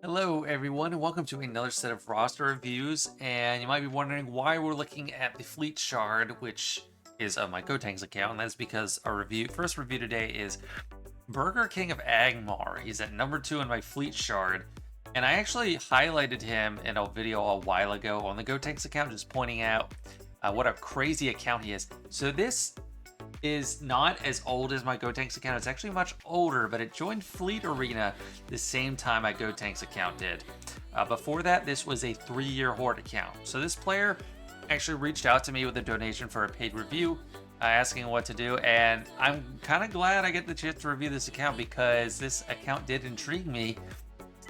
Hello, everyone, and welcome to another set of roster reviews. And you might be wondering why we're looking at the Fleet Shard, which is of my Gotenks account. And that's because our first review today is Burger King of Angmar. He's at number 2 in my Fleet Shard. And I actually highlighted him in a video a while ago on the Gotenks account, just pointing out what a crazy account he is. So this is not as old as my Gotenks account. It's actually much older, but it joined Fleet Arena the same time my Gotenks account did. Before that, this was a 3-year Horde account. So this player actually reached out to me with a donation for a paid review, asking what to do, and I'm kind of glad I get the chance to review this account because this account did intrigue me.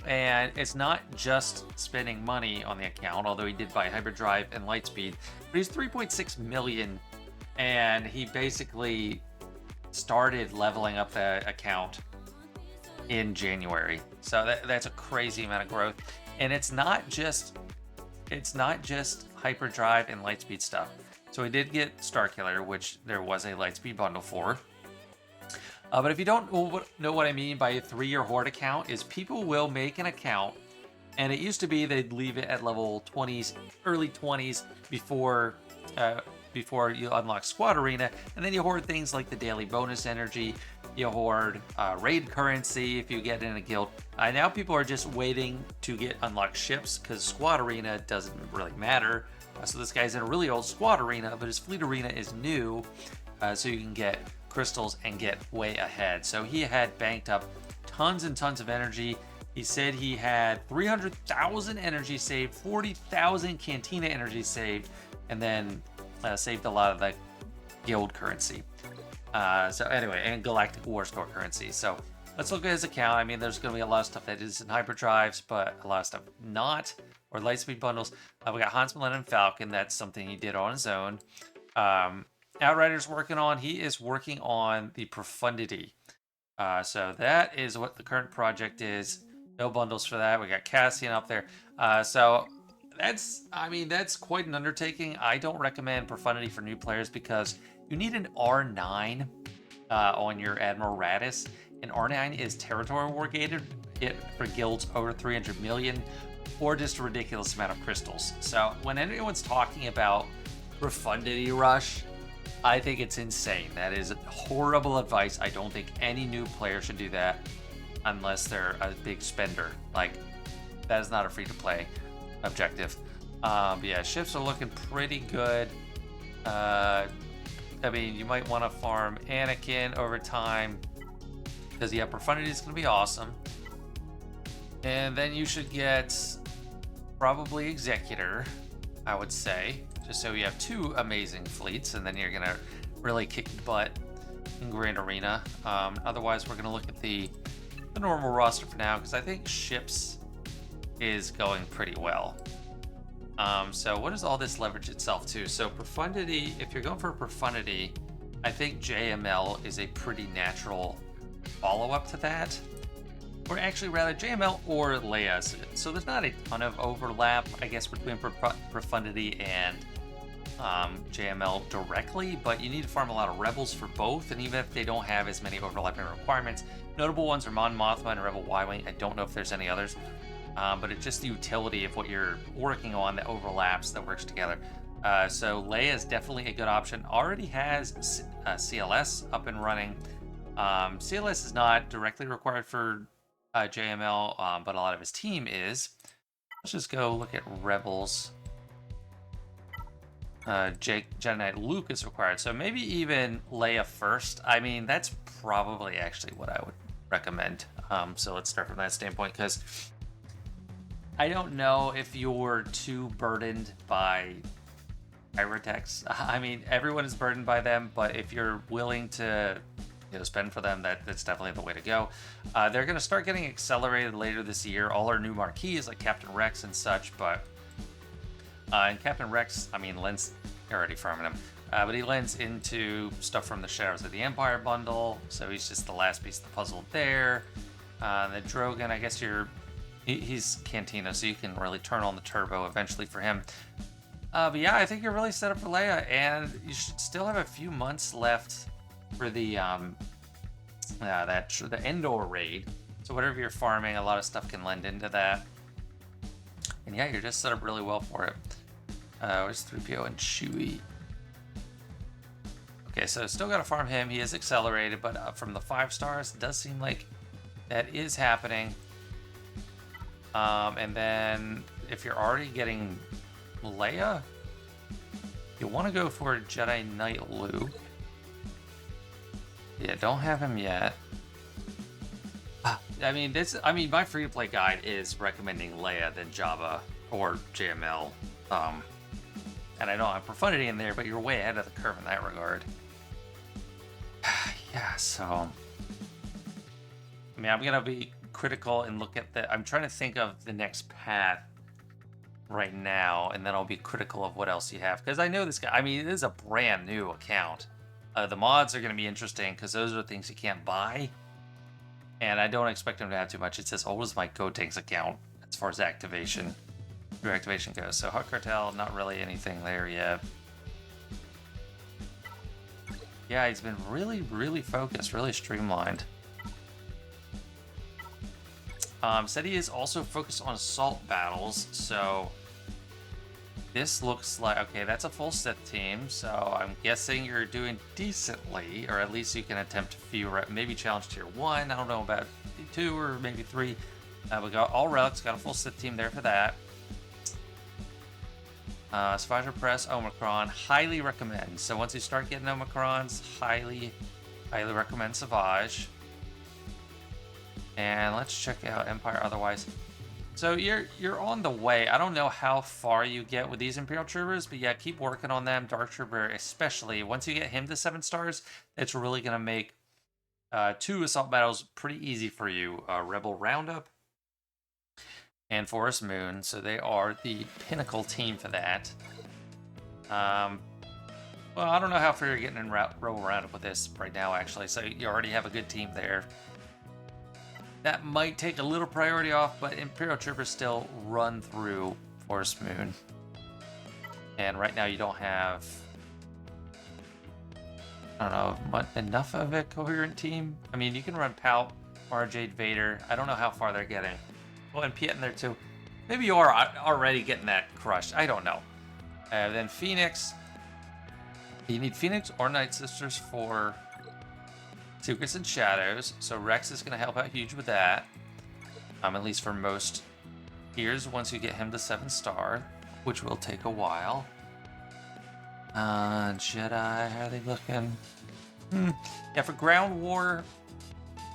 And it's not just spending money on the account, although he did buy Hyperdrive and Lightspeed, but he's 3.6 million, and he basically started leveling up the account in January. So that's a crazy amount of growth, and it's not just Hyperdrive and Lightspeed stuff. So he did get Starkiller, which there was a Lightspeed bundle for. But if you don't know what I mean by a 3-year Horde account, is people will make an account, and it used to be they'd leave it at level 20s, early 20s before you unlock Squad Arena, and then you hoard things like the daily bonus energy, you hoard raid currency if you get in a guild. Now people are just waiting to get unlocked ships because Squad Arena doesn't really matter. So this guy's in a really old Squad Arena, but his Fleet Arena is new, so you can get crystals and get way ahead. So he had banked up tons and tons of energy. He said he had 300,000 energy saved, 40,000 Cantina energy saved, and then saved a lot of the guild currency. So anyway, and Galactic War Store currency. So let's look at his account. I mean, there's going to be a lot of stuff that is in hyperdrives, but a lot of stuff not, or Lightspeed bundles. We got Hans Millennium Falcon. That's something he did on his own. Outrider's working on. He is working on the Profundity. So that is what the current project is. No bundles for that. We got Cassian up there. So that's quite an undertaking. I don't recommend Profundity for new players because you need an R9 on your Admiral Radis. And R9 is territory war gated for guilds over 300 million or just a ridiculous amount of crystals. So when anyone's talking about Profundity Rush, I think it's insane. That is horrible advice. I don't think any new player should do that unless they're a big spender. Like, that is not a free-to-play objective. Yeah, ships are looking pretty good. I mean, you might want to farm Anakin over time because, yeah, Profundity is going to be awesome. And then you should get probably Executor, I would say. Just so you have 2 amazing fleets, and then you're gonna really kick butt in Grand Arena. Otherwise, we're gonna look at the normal roster for now because I think ships is going pretty well. So what does all this leverage itself to? So Profundity, if you're going for Profundity, I think JML is a pretty natural follow-up to that. Or actually, rather, JML or Leia. So there's not a ton of overlap, I guess, between Profundity and JML directly, but you need to farm a lot of Rebels for both, and even if they don't have as many overlapping requirements, notable ones are Mon Mothma and Rebel Y-Wing. I don't know if there's any others, but it's just the utility of what you're working on that overlaps, that works together. So Leia is definitely a good option. Already has CLS up and running. CLS is not directly required for JML, but a lot of his team is. Let's just go look at Rebels. Jedi Knight Luke is required, so maybe even Leia first. I mean, that's probably actually what I would recommend. So let's start from that standpoint, because I don't know if you're too burdened by Pyrotechs. I mean, everyone is burdened by them, but if you're willing to spend for them, that's definitely the way to go. They're going to start getting accelerated later this year. All our new marquees like Captain Rex and such, but and Captain Rex, I mean, lends, you're already farming him, but he lends into stuff from the Shadows of the Empire bundle, so he's just the last piece of the puzzle there. The Drogon, I guess he's Cantina, so you can really turn on the turbo eventually for him. But yeah, I think you're really set up for Leia, and you should still have a few months left for the Endor raid. So whatever you're farming, a lot of stuff can lend into that. And yeah, you're just set up really well for it. Where's 3PO and Chewie? Okay, so still got to farm him. He is accelerated, but from the 5 stars, it does seem like that is happening. And then if you're already getting Leia, you want to go for Jedi Knight Luke. Yeah, don't have him yet. I mean, my free-to-play guide is recommending Leia than Jabba or JML. And I know I'm profundity in there, but you're way ahead of the curve in that regard. Yeah, so... I mean, I'm going to be critical and look at the... I'm trying to think of the next path right now, and then I'll be critical of what else you have. Because I know this guy... I mean, it is a brand new account. The mods are going to be interesting, because those are things you can't buy. And I don't expect him to have too much. It's as old as my Gotenks account, as far as activation. Your activation goes. So Hut Cartel, not really anything there yet. Yeah, he's been really, really focused, really streamlined. Said he is also focused on assault battles, so this looks like, okay, that's a full Sith team, so I'm guessing you're doing decently, or at least you can attempt a few, maybe challenge tier 1, I don't know about 2 or maybe 3. We got all relics, got a full Sith team there for that. Savage Press, Omicron, highly recommend. So once you start getting Omicrons, highly recommend Savage. And let's check out Empire otherwise. So you're on the way. I don't know how far you get with these Imperial Troopers, but yeah, keep working on them. Dark Trooper especially. Once you get him to 7 stars, it's really going to make 2 assault battles pretty easy for you. Rebel Roundup and Forest Moon, so they are the pinnacle team for that. Well, I don't know how far you're getting in Rebel Roundup with this right now, actually, so you already have a good team there. That might take a little priority off, but Imperial Troopers still run through Forest Moon. And right now you don't have, I don't know, enough of a coherent team. I mean, you can run Pout, Mara Jade, Vader. I don't know how far they're getting. Oh, and Piet in there too. Maybe you are already getting that crushed. I don't know. Then Phoenix. You need Phoenix or Night Sisters for Secrets and Shadows. So Rex is going to help out huge with that. At least for most tiers once you get him to 7 star, which will take a while. Jedi, how are they looking? Yeah, for Ground War,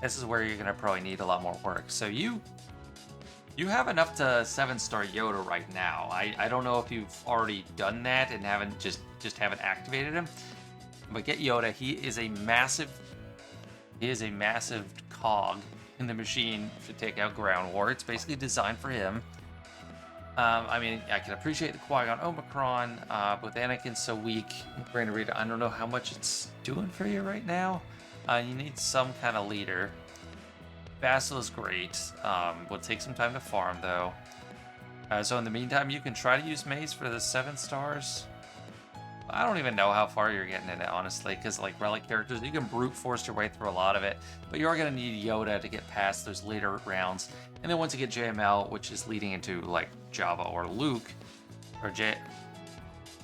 this is where you're going to probably need a lot more work. So you have enough to 7-star Yoda right now. I don't know if you've already done that and haven't just haven't activated him. But get Yoda. He is a massive cog in the machine to take out Ground War. It's basically designed for him. I mean, I can appreciate the Qui-Gon Omicron, with Anakin so weak. Ryudah, I don't know how much it's doing for you right now. You need some kind of leader. Vassal is great. Will take some time to farm though. So in the meantime, you can try to use Maze for the 7 stars. I don't even know how far you're getting in it, honestly, because like relic characters, you can brute force your way through a lot of it, but you are going to need Yoda to get past those later rounds. And then once you get JML, which is leading into like Jabba or Luke, or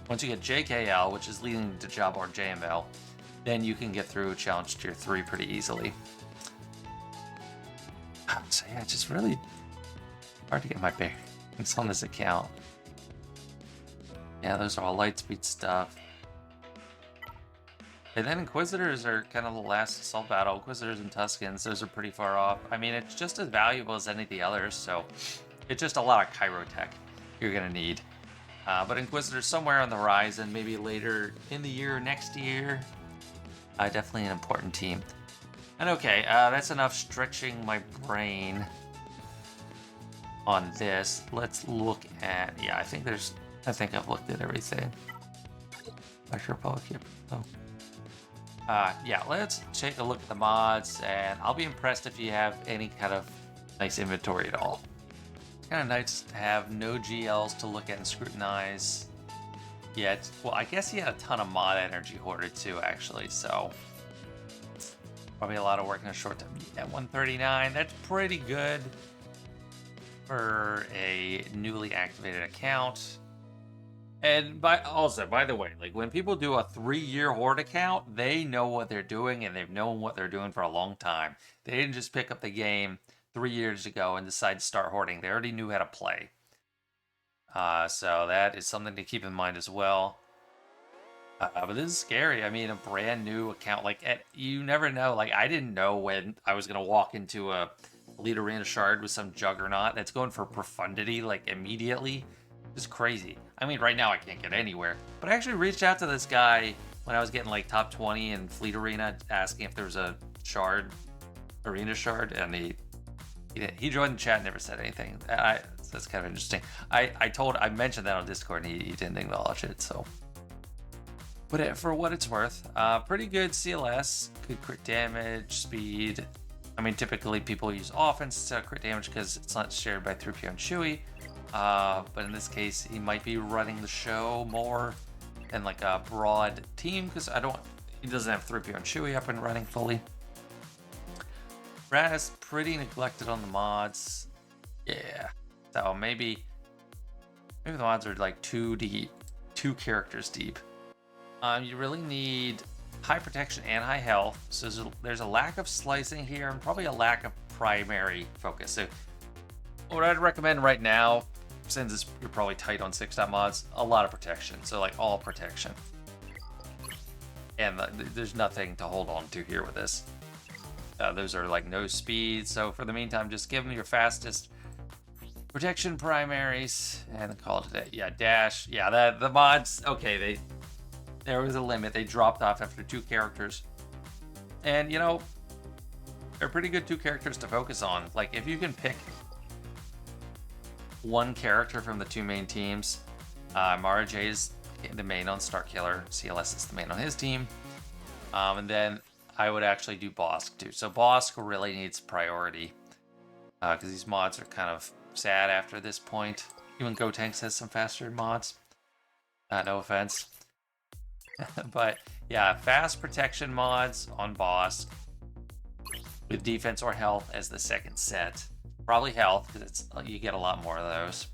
once you get JKL, which is leading to Jabba or JML, then you can get through Challenge Tier 3 pretty easily. So yeah, it's just really hard to get my bearings on this account. Yeah, those are all Lightspeed stuff. And then Inquisitors are kind of the last assault battle. Inquisitors and Tuskens, those are pretty far off. I mean, it's just as valuable as any of the others, so it's just a lot of Chirotech you're going to need. But Inquisitors somewhere on the horizon, maybe later in the year, next year. Definitely an important team. And okay, that's enough stretching my brain on this. Let's look at, yeah, I think I've looked at everything. Actual Republic here. Oh. Yeah, let's take a look at the mods, and I'll be impressed if you have any kind of nice inventory at all. Kind of nice to have no GLs to look at and scrutinize yet. Well, I guess he had a ton of mod energy hoarded too, actually, so Probably a lot of work in a short time. At 139, that's pretty good for a newly activated account. And by the way, like when people do a 3-year Horde account, they know what they're doing and they've known what they're doing for a long time. They didn't just pick up the game 3 years ago and decide to start hoarding. They already knew how to play. So that is something to keep in mind as well. But this is scary. I mean, a brand new account, like you never know. Like I didn't know when I was gonna walk into a Elite Arena shard with some juggernaut that's going for profundity like immediately. It's crazy. I mean, right now I can't get anywhere. But I actually reached out to this guy when I was getting like top 20 in Fleet Arena, asking if there was a arena shard, and he joined the chat and never said anything. That's kind of interesting. I mentioned that on Discord and he didn't acknowledge it, so. But for what it's worth, pretty good CLS, good crit damage, speed. I mean, typically people use offense instead of crit damage because it's not shared by 3PO and Chewie. But in this case, he might be running the show more than like a broad team because he doesn't have 3PO and Chewie up and running fully. Raz pretty neglected on the mods. Yeah. So maybe the mods are like too deep, 2 characters deep. You really need high protection and high health. So there's a lack of slicing here and probably a lack of primary focus. So what I'd recommend right now, since you're probably tight on 6-star mods, a lot of protection. So like all protection. And there's nothing to hold on to here with this. Those are like no speed. So for the meantime, just give them your fastest protection primaries and call it a day. Yeah, dash. Yeah, the mods, okay, there was a limit. They dropped off after 2 characters. And, you know, they're pretty good 2 characters to focus on. Like, if you can pick 1 character from the 2 main teams, Mara J is the main on Starkiller. CLS is the main on his team. And then I would actually do Bosk, too. So Bosk really needs priority. Because these mods are kind of sad after this point. Even Gotenks has some faster mods. No offense. But yeah, fast protection mods on Bosk with defense or health as the second set. Probably health because you get a lot more of those.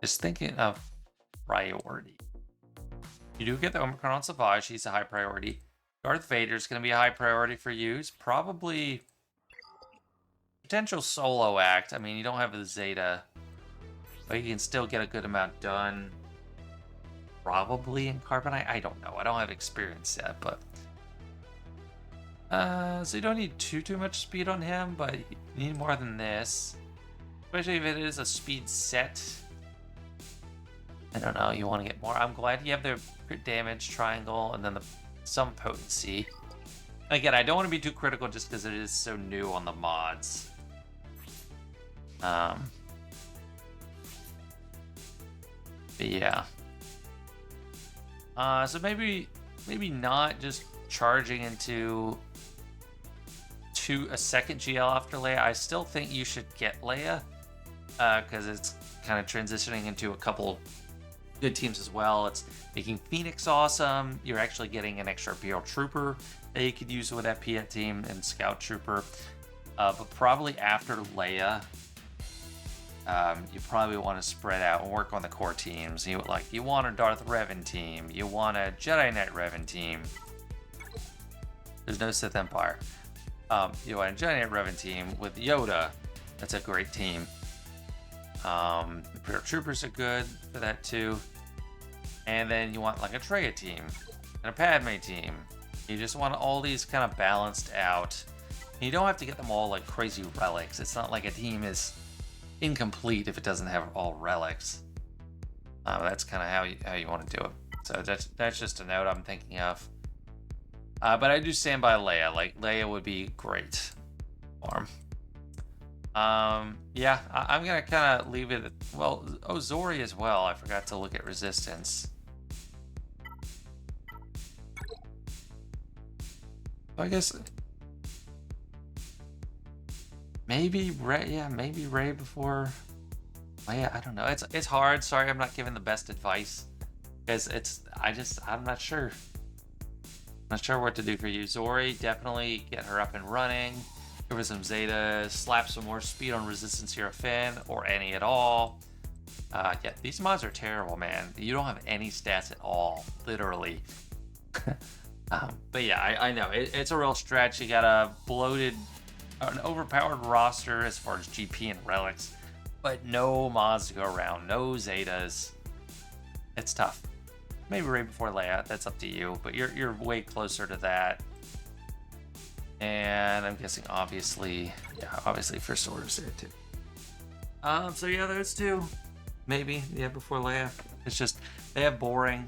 Just thinking of priority. You do get the Omicron on Savage. He's a high priority. Darth Vader's going to be a high priority for you. It's probably potential solo act. I mean, you don't have the Zeta. But you can still get a good amount done. Probably in Carbonite. I don't know. I don't have experience yet, but so you don't need too much speed on him, but you need more than this. Especially if it is a speed set. I don't know. You want to get more. I'm glad you have the crit damage triangle and then some potency. Again, I don't want to be too critical just because it is so new on the mods. But yeah. So maybe not just charging into a second GL after Leia. I still think you should get Leia because it's kind of transitioning into a couple good teams as well. It's making Phoenix awesome. You're actually getting an extra Imperial Trooper that you could use with that Piet team and Scout Trooper. But probably after Leia, you probably want to spread out and work on the core teams. You want a Darth Revan team. You want a Jedi Knight Revan team. There's no Sith Empire. You want a Jedi Knight Revan team with Yoda. That's a great team. Imperial Troopers are good for that too. And then you want like a Traya team and a Padme team. You just want all these kind of balanced out. You don't have to get them all like crazy relics. It's not like a team is incomplete if it doesn't have all relics. That's kind of how you want to do it. So that's just a note I'm thinking of. But I do stand by Leia. Like Leia would be great for him. Yeah, I'm gonna kind of leave it. Well, Zori as well. I forgot to look at resistance. I guess maybe Rey. Yeah, maybe Rey before. Leia. I don't know. It's hard. Sorry, I'm not giving the best advice. Because I'm not sure. Not sure what to do for you. Zori, definitely get her up and running. Give her some Zeta, slap some more speed on Resistance Hero Finn, or any at all. Yeah, these mods are terrible, man. You don't have any stats at all, literally. But yeah, I know. It's a real stretch. You got an overpowered roster as far as GP and relics, but no mods to go around, no Zetas. It's tough. Maybe right before layout, that's up to you, but you're way closer to that. And I'm guessing obviously First Order's there too. So yeah, those two. Maybe, yeah, before layout. It's just they're boring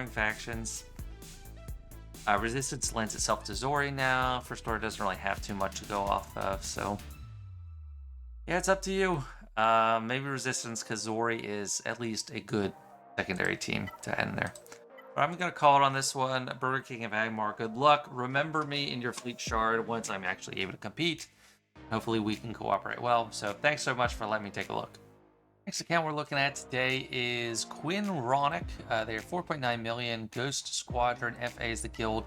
factions. Resistance lends itself to Zori now. First Order doesn't really have too much to go off of, so yeah, it's up to you. Maybe Resistance, because Zori is at least a good secondary team to end there. But I'm gonna call it on this one. Burger King of Angmar, good luck. Remember me in your fleet shard once I'm actually able to compete. Hopefully we can cooperate well. So thanks so much for letting me take a look. Next account we're looking at today is Quinn Ronnoc. They are 4.9 million. Ghost Squadron FA is the guild.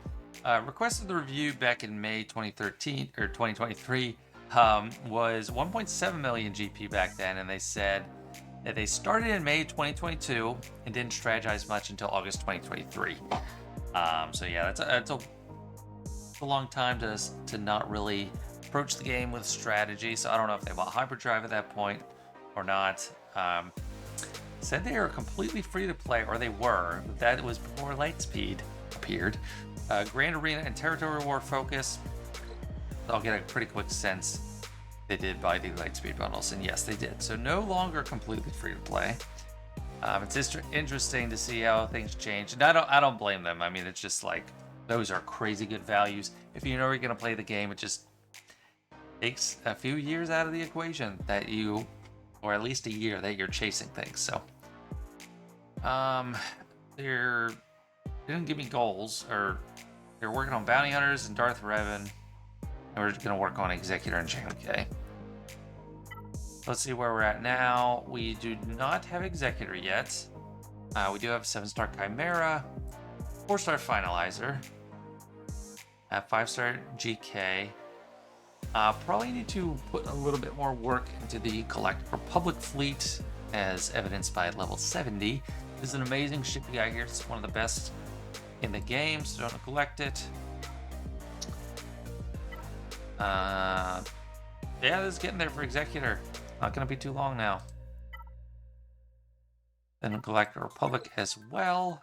Requested the review back in May 2013 or 2023. Was 1.7 million GP back then, and they said that they started in May 2022 and didn't strategize much until August 2023. So yeah, that's a long time to not really approach the game with strategy. So I don't know if they bought Hyperdrive at that point or not. Said they are completely free to play, or they were. That was before Lightspeed appeared. Grand Arena and Territory War focus. I'll get a pretty quick sense they did buy the Lightspeed bundles, and yes, they did. So no longer completely free to play. It's interesting to see how things change, and I don't blame them. I mean, it's just like those are crazy good values. If you know you're gonna play the game, it just takes a few years out of the equation that you, or at least a year that you're chasing things. So, they didn't give me goals, or they're working on Bounty Hunters and Darth Revan. And we're gonna work on Executor and JMK. Let's see where we're at now. We do not have Executor yet. We do have 7-star Chimera, 4-star Finalizer, 5-star GK. Probably need to put a little bit more work into the Galactic Republic fleet, as evidenced by level 70. This is an amazing ship we got here. It's one of the best in the game, so don't neglect it. Yeah, this is getting there for Executor. Not gonna be too long now. Then Galactic Republic as well.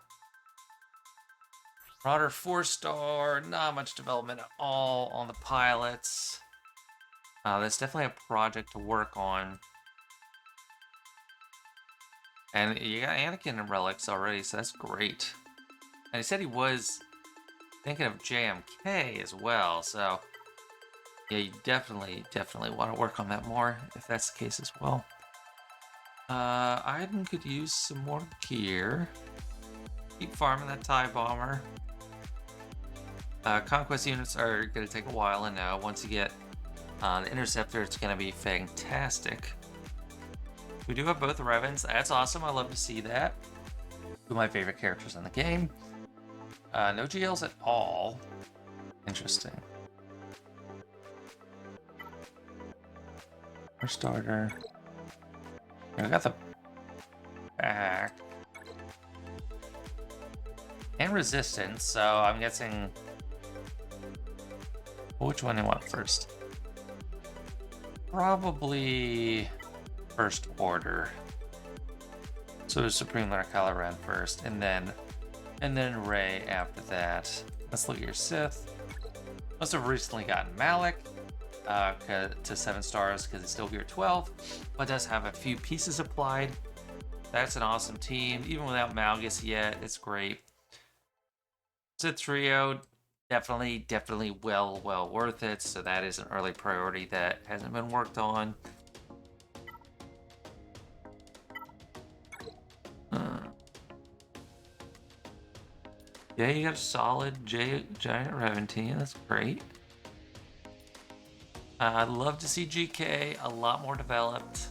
Marauder 4-star, not much development at all on the pilots. That's definitely a project to work on. And you got Anakin and relics already, so that's great. And he said he was thinking of JMK as well, so yeah, you definitely want to work on that more if that's the case as well. Iden could use some more gear. Keep farming that TIE bomber. Conquest units are going to take a while, and now once you get the Interceptor, it's going to be fantastic. We do have both Revans. That's awesome. I love to see that. Two of my favorite characters in the game. No GLs at all. Interesting. Our starter. We got the back. And resistance, so I'm guessing... Which one do you want first? Probably First Order. So Supreme Leader Kylo Ren first, and then Rey after that. Let's look at your Sith. Must have recently gotten Malik to 7 stars because it's still here 12, but does have a few pieces applied. That's an awesome team. Even without Malgus yet, it's great. Sith trio, definitely well worth it. So that is an early priority that hasn't been worked on. Yeah, you got a solid giant Revan team. That's great. I'd love to see GK a lot more developed.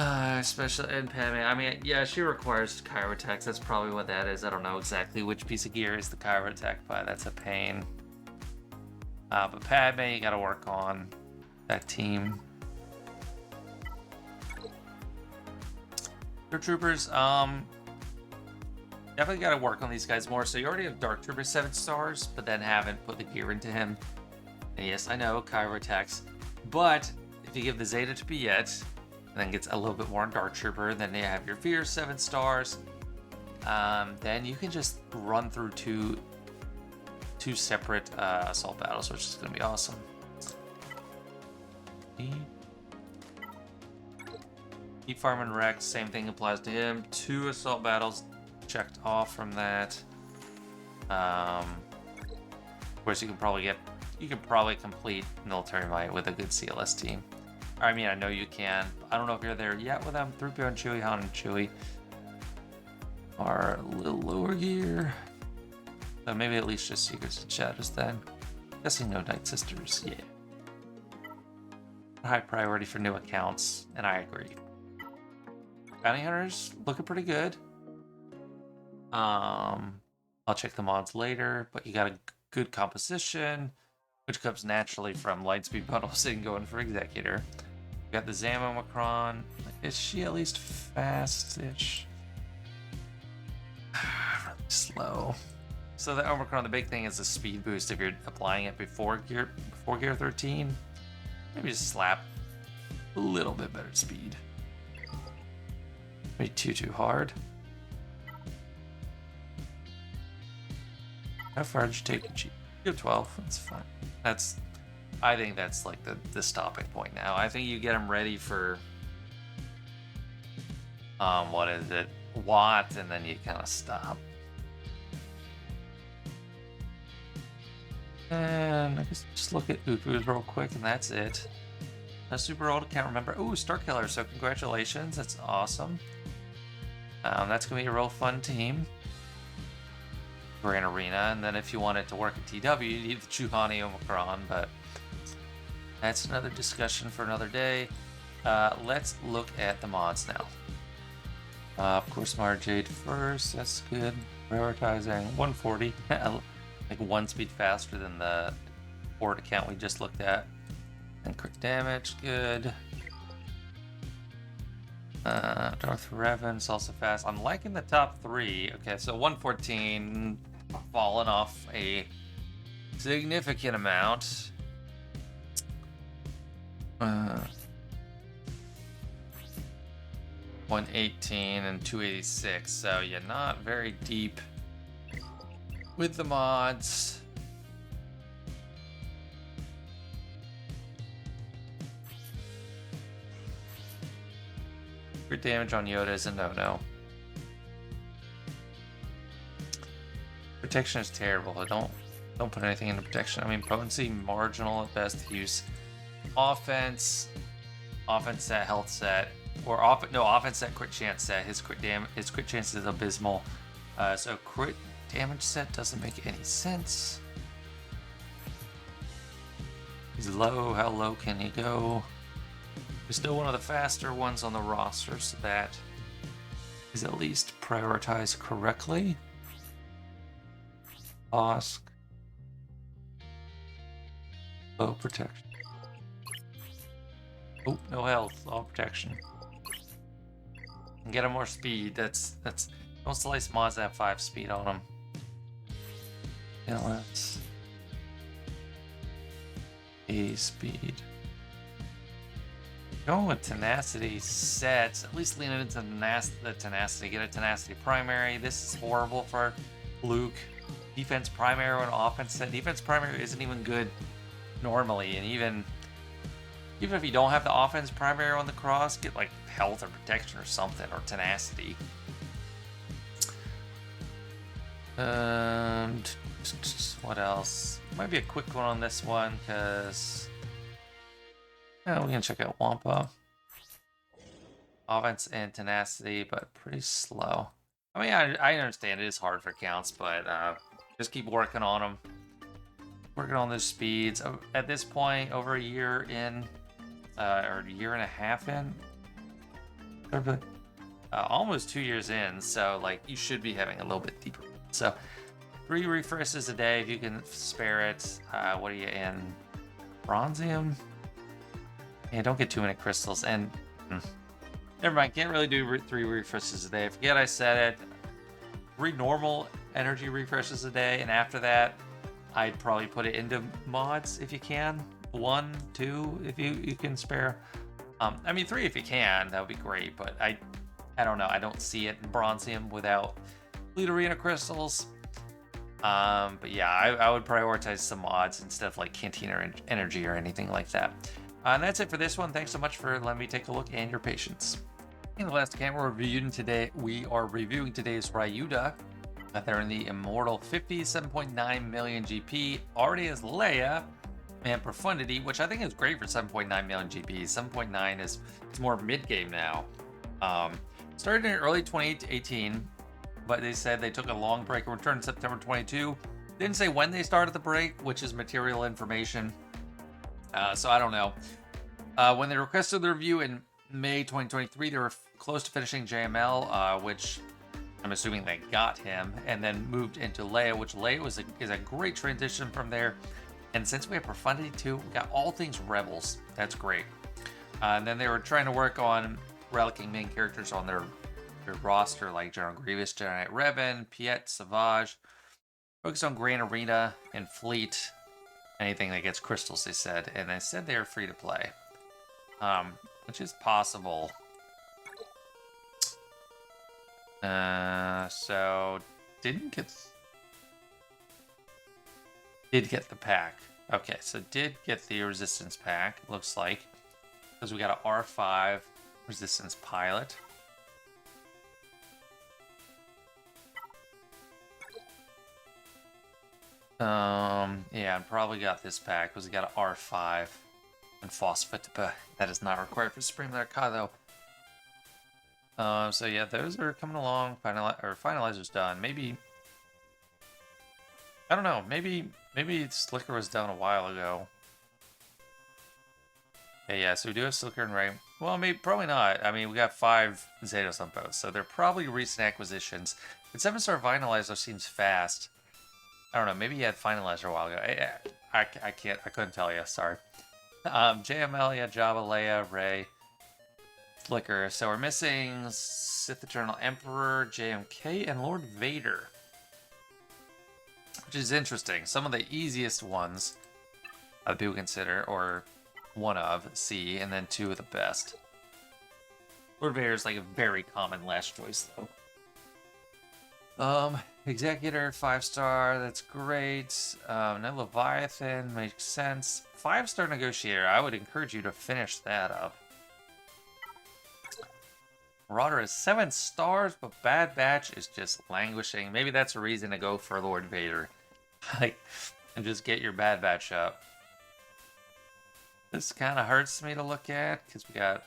Especially in Padme. I mean, yeah, she requires Chirotech. That's probably what that is. I don't know exactly which piece of gear is the Chirotech, but that's a pain. But Padme, you gotta work on that team. Dark Troopers, definitely gotta work on these guys more. So you already have Dark Trooper 7 stars, but then haven't put the gear into him. And yes, I know, Chirotechs. But if you give the Zeta to Piet, then gets a little bit more on Dark Trooper, then you have your Veer 7 stars. Then you can just run through two separate assault battles, which is going to be awesome. Keep farming Rex, same thing applies to him. 2 assault battles checked off from that. Of course, you can probably complete Military Might with a good CLS team. I mean, I know you can. I don't know if you're there yet with them. 3PO and Chewie, Han and Chewie are a little lower gear. So maybe at least just Secrets and Shadows then. Guessing no Night Sisters, yeah. High priority for new accounts, and I agree. Bounty Hunters looking pretty good. I'll check the mods later, but you got a good composition, which comes naturally from Lightspeed bundles and going for Executor. You got the Zam Omicron. Is she at least fast-ish? Really slow. So the Omicron, the big thing is the speed boost if you're applying it before gear 13. Maybe just slap a little bit better speed. Maybe too hard. How far did you take the Jeep? You have 12. That's fine. I think that's like the stopping point now. I think you get them ready for what is it? Watt, and then you kind of stop. And I guess just look at Ufu's real quick, and that's it. Super old, I can't remember. Ooh, Starkiller, so congratulations. That's awesome. That's going to be a real fun team. Grand Arena, and then if you want it to work at TW, you need the Chuhani Omicron, but that's another discussion for another day. Let's look at the mods now. Of course, Mara Jade first. That's good. Prioritizing 140. Like 1 speed faster than the Ford account we just looked at. And crit damage, good. Darth Revan's also fast. I'm liking the top 3. Okay, so 114 fallen off a significant amount. 118 and 286. So you're not very deep with the mods. Crit damage on Yoda is a no-no. Protection is terrible. Don't put anything into protection. I mean, potency marginal at best. Use offense set, health set, or offense set, crit chance set. His crit chance is abysmal. So crit damage set doesn't make any sense. He's low. How low can he go? He's still one of the faster ones on the roster, so that is at least prioritized correctly. Bosk. Low protection. Oh, no health, all protection. And get him more speed. That's don't slice mods that have 5 speed on them. Yeah, let's A speed. Going with tenacity sets, at least lean into the tenacity. Get a tenacity primary. This is horrible for Luke. Defense primary and offense set. Defense primary isn't even good normally, and even if you don't have the offense primary on the cross, get like health or protection or something, or tenacity. What else? Might be a quick one on this one, because we can check out Wampa. Offense and tenacity, but pretty slow. I mean, I understand it is hard for counts, but just keep working on them. Working on those speeds. At this point, over a year in, or a year and a half in, Almost 2 years in, so like you should be having a little bit deeper. So 3 refreshes a day if you can spare it. What are you in? Bronzium? Yeah, don't get too many crystals. And never mind, can't really do 3 refreshes a day. Forget I said it. 3 normal energy refreshes a day, and after that, I'd probably put it into mods if you can. 1, 2 if you can spare. I mean 3 if you can, that would be great, but I don't know. I don't see it in Bronzium without Fleet Arena crystals. But yeah, I would prioritize some mods instead of like Cantina Energy or anything like that. And that's it for this one. Thanks so much for letting me take a look and your patience. In the last account we are reviewing today's Ryudah. They're in the Immortal 50, 7.9 million GP. Already has Leia and Profundity, which I think is great for 7.9 million GP. 7.9 is more mid-game now. Started in early 2018, but they said they took a long break and returned in September 22. Didn't say when they started the break, which is material information. So I don't know. When they requested the review in May 2023, they were close to finishing JML, which I'm assuming they got him, and then moved into Leia, which Leia is a great transition from there. And since we have Profundity too, we got all things Rebels. That's great. And then they were trying to work on relicking main characters on their roster, like General Grievous, Jedi Knight Revan, Piet, Savage. Focus on Grand Arena and Fleet. Anything that gets crystals, they said. And they said they were free to play. Which is possible. So did get the pack. Okay, so did get the Resistance pack, looks like. Because we got a R5 Resistance pilot. Yeah, I probably got this pack because we got an R5 and Phosphate, but that is not required for Supreme Narcado. So yeah, those are coming along. Finalizer's done. Maybe I don't know. Maybe Slicker was done a while ago. Yeah, so we do have Slicker and Ray. Well, maybe probably not. I mean, we got 5 Zetos on both, so they're probably recent acquisitions. But 7-star Finalizer seems fast. I don't know. Maybe he had Finalizer a while ago. I couldn't tell you. Sorry. JML, yeah, Jabba, Leia, Rey, Flicker. So we're missing Sith Eternal Emperor, JMK, and Lord Vader. Which is interesting. Some of the easiest ones people consider, or one of, C, and then 2 of the best. Lord Vader is like a very common last choice, though. Executor, 5-star, that's great. No Leviathan, makes sense. 5-star Negotiator, I would encourage you to finish that up. Marauder is 7 stars, but Bad Batch is just languishing. Maybe that's a reason to go for Lord Vader. Like, and just get your Bad Batch up. This kind of hurts me to look at, because we got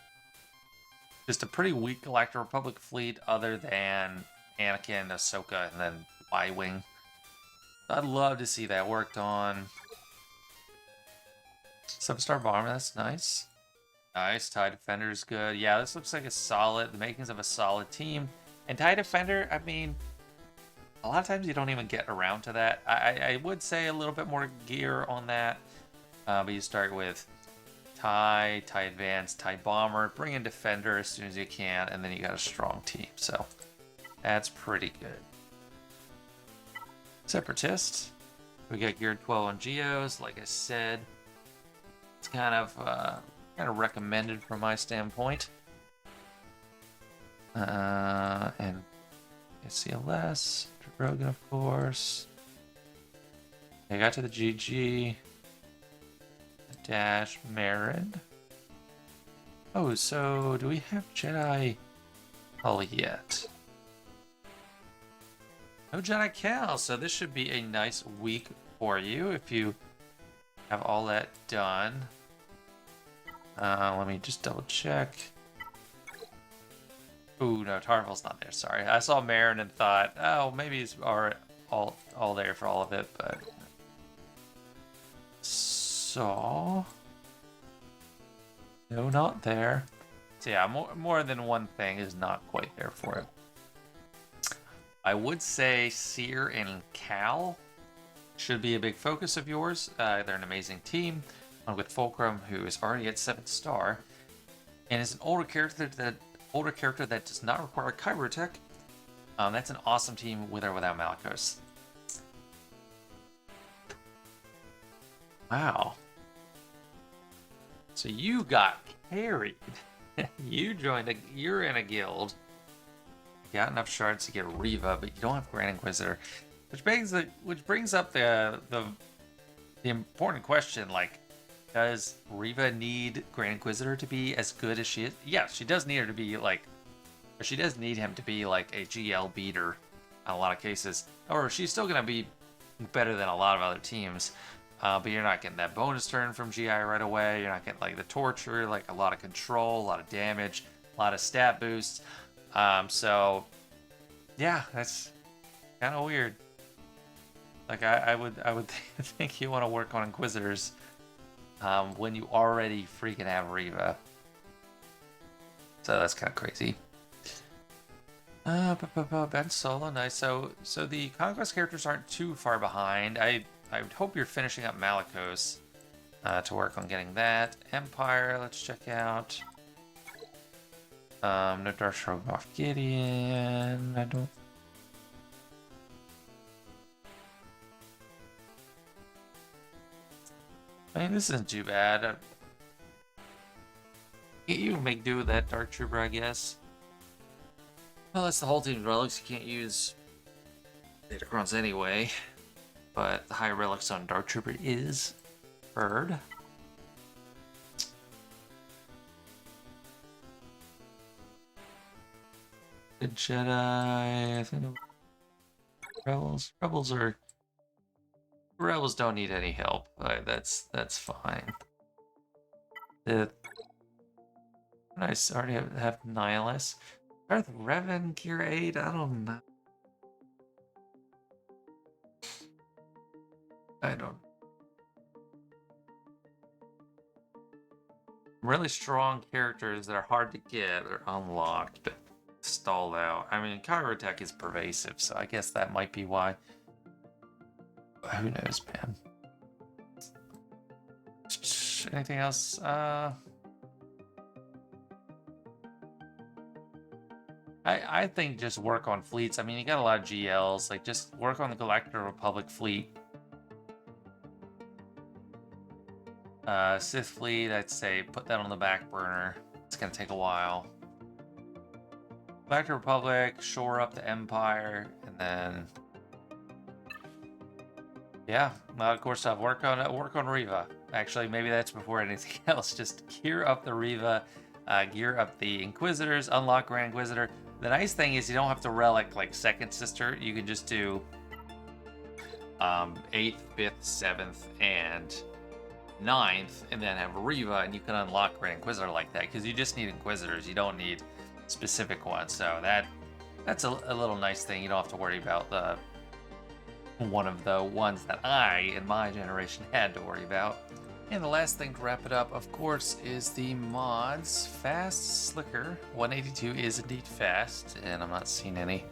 just a pretty weak Galactic Republic fleet other than Anakin, Ahsoka, and then Y-Wing. I'd love to see that worked on. 7-star Bomber, that's nice. Nice, TIE Defender is good. Yeah, this looks like the makings of a solid team. And TIE Defender, I mean, a lot of times you don't even get around to that. I would say a little bit more gear on that. But you start with TIE Advanced, TIE Bomber, bring in Defender as soon as you can, and then you got a strong team. So that's pretty good. Separatist. We got geared 12 on Geos, like I said. It's kind of recommended from my standpoint. And CLS, Rogan, of course. I got to the GG. Dash Marin. Oh, so do we have Jedi Hull yet? No Jedi Cal, so this should be a nice week for you if you have all that done. Let me just double check. Ooh, no, Tarval's not there, sorry. I saw Marin and thought, oh, maybe he's all there for all of it, but... So... No, not there. So yeah, more than one thing is not quite there for it. I would say Seer and Cal should be a big focus of yours. They're an amazing team, along with Fulcrum, who is already at 7-star, and is an older character that does not require Kyber Tech. That's an awesome team with or without Malicos. Wow. So you got carried. You're in a guild. You got enough shards to get Riva, but you don't have Grand Inquisitor. Which brings up the important question, like, does Riva need Grand Inquisitor to be as good as she is? Yeah, she does need her to be like, or she does need him to be like a GL beater in a lot of cases. Or she's still gonna be better than a lot of other teams. But you're not getting that bonus turn from GI right away. You're not getting like the torture, like a lot of control, a lot of damage, a lot of stat boosts. So yeah, that's kind of weird. Like I would think you want to work on Inquisitors when you already freaking have Riva. So that's kind of crazy. Ben Solo, nice. So the Conquest characters aren't too far behind. I would hope you're finishing up Malicos to work on getting that. Empire, let's check out. No Dark Stroganoff Gideon. I don't. I mean, this isn't too bad. You can make do with that Dark Trooper, I guess. Well, that's the whole team's relics. You can't use Datacrons anyway. But the high relics on Dark Trooper is preferred. Good Jedi. I think Rebels don't need any help. That's fine. Nice. Already have Nihilus. Darth Revan Gear 8. I don't know. Really strong characters that are hard to get are unlocked, but stalled out. I mean, Kyber Tech is pervasive, so I guess that might be why. Who knows, man? Anything else? I think just work on fleets. I mean, you got a lot of GLs. Like, just work on the Galactic Republic fleet. Sith fleet, I'd say put that on the back burner. It's gonna take a while. Galactic Republic, shore up the Empire, and then yeah, of course, work on Riva. Actually, maybe that's before anything else. Just gear up the Riva, gear up the Inquisitors, unlock Grand Inquisitor. The nice thing is you don't have to relic like Second Sister. You can just do 8th, 5th, 7th, and 9th, and then have Riva, and you can unlock Grand Inquisitor like that, because you just need Inquisitors. You don't need specific ones. So that's a little nice thing. You don't have to worry about the one of the ones that I, in my generation, had to worry about. And the last thing to wrap it up, of course, is the mods. Fast Slicker 182 is indeed fast, and I'm not seeing any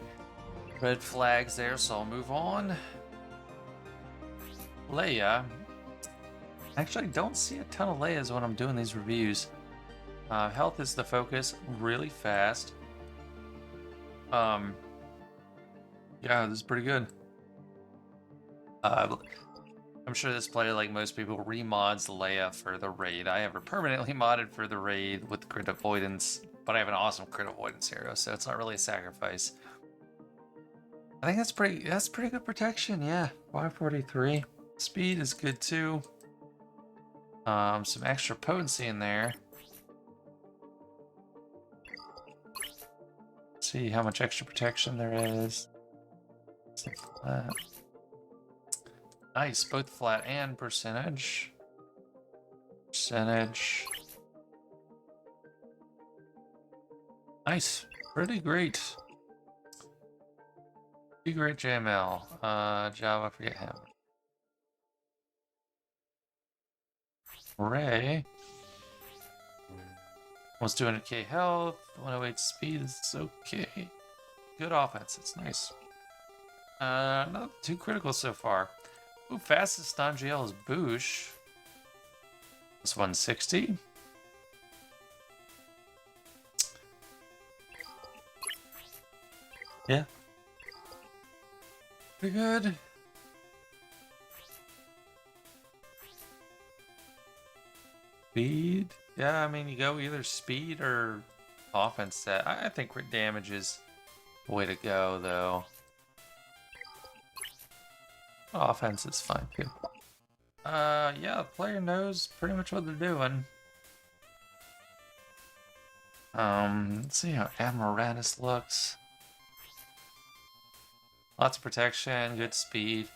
red flags there, so I'll move on. Leia. Actually, I don't see a ton of Leias when I'm doing these reviews. Health is the focus, really fast. Yeah, this is pretty good. I'm sure this player, like most people, remods Leia for the raid. I have her permanently modded for the raid with crit avoidance, but I have an awesome crit avoidance hero, so it's not really a sacrifice. I think that's pretty good protection, yeah. 543. Speed is good too. Some extra potency in there. Let's see how much extra protection there is. Nice, both flat and percentage. Nice, pretty great. Pretty great JML. Java, forget him. Ray Almost 200k health, 108 speed is okay. Good offense, it's nice. Not too critical so far. Ooh, fastest non-GL is Boosh. It's 160. Yeah. Pretty good. Speed? Yeah, I mean, you go either speed or offense set. I think crit damage is the way to go, though. Offense is fine, too. Yeah, the player knows pretty much what they're doing. Let's see how Admiratus looks. Lots of protection, good speed.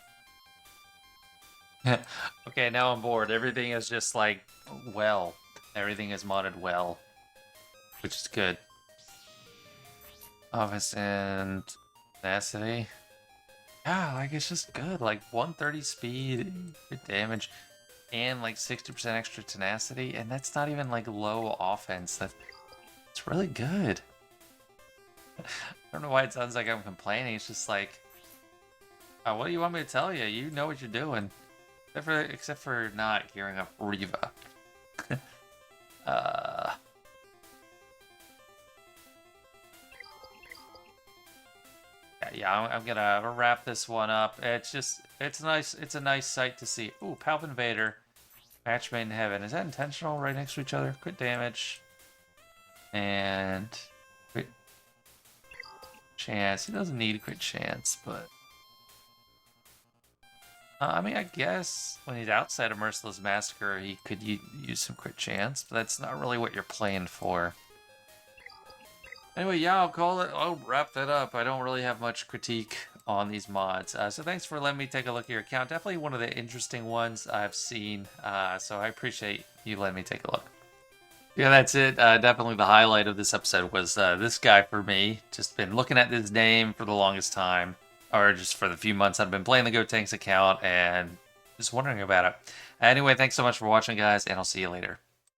Okay, now I'm bored. Everything is just like, well. Everything is modded well, which is good. Offense and tenacity. Yeah, like it's just good. Like 130 speed, good damage, and like 60% extra tenacity, and that's not even like low offense. That's really good. I don't know why it sounds like I'm complaining. It's just like, what do you want me to tell you? You know what you're doing. Except for not gearing up Ryudah. Yeah, I'm gonna wrap this one up. It's nice. It's a nice sight to see. Ooh, Palp Invader, Match Made in Heaven. Is that intentional? Right next to each other. Crit damage and crit chance. He doesn't need a crit chance, but I mean, I guess when he's outside of Merciless Massacre, he could use some crit chance, but that's not really what you're playing for. Anyway, yeah, I'll wrap that up. I don't really have much critique on these mods. So thanks for letting me take a look at your account. Definitely one of the interesting ones I've seen. So I appreciate you letting me take a look. Yeah, that's it. Definitely the highlight of this episode was this guy for me. Just been looking at this name for the longest time. Or just for the few months I've been playing the Gotenks account and just wondering about it. Anyway, thanks so much for watching, guys, and I'll see you later.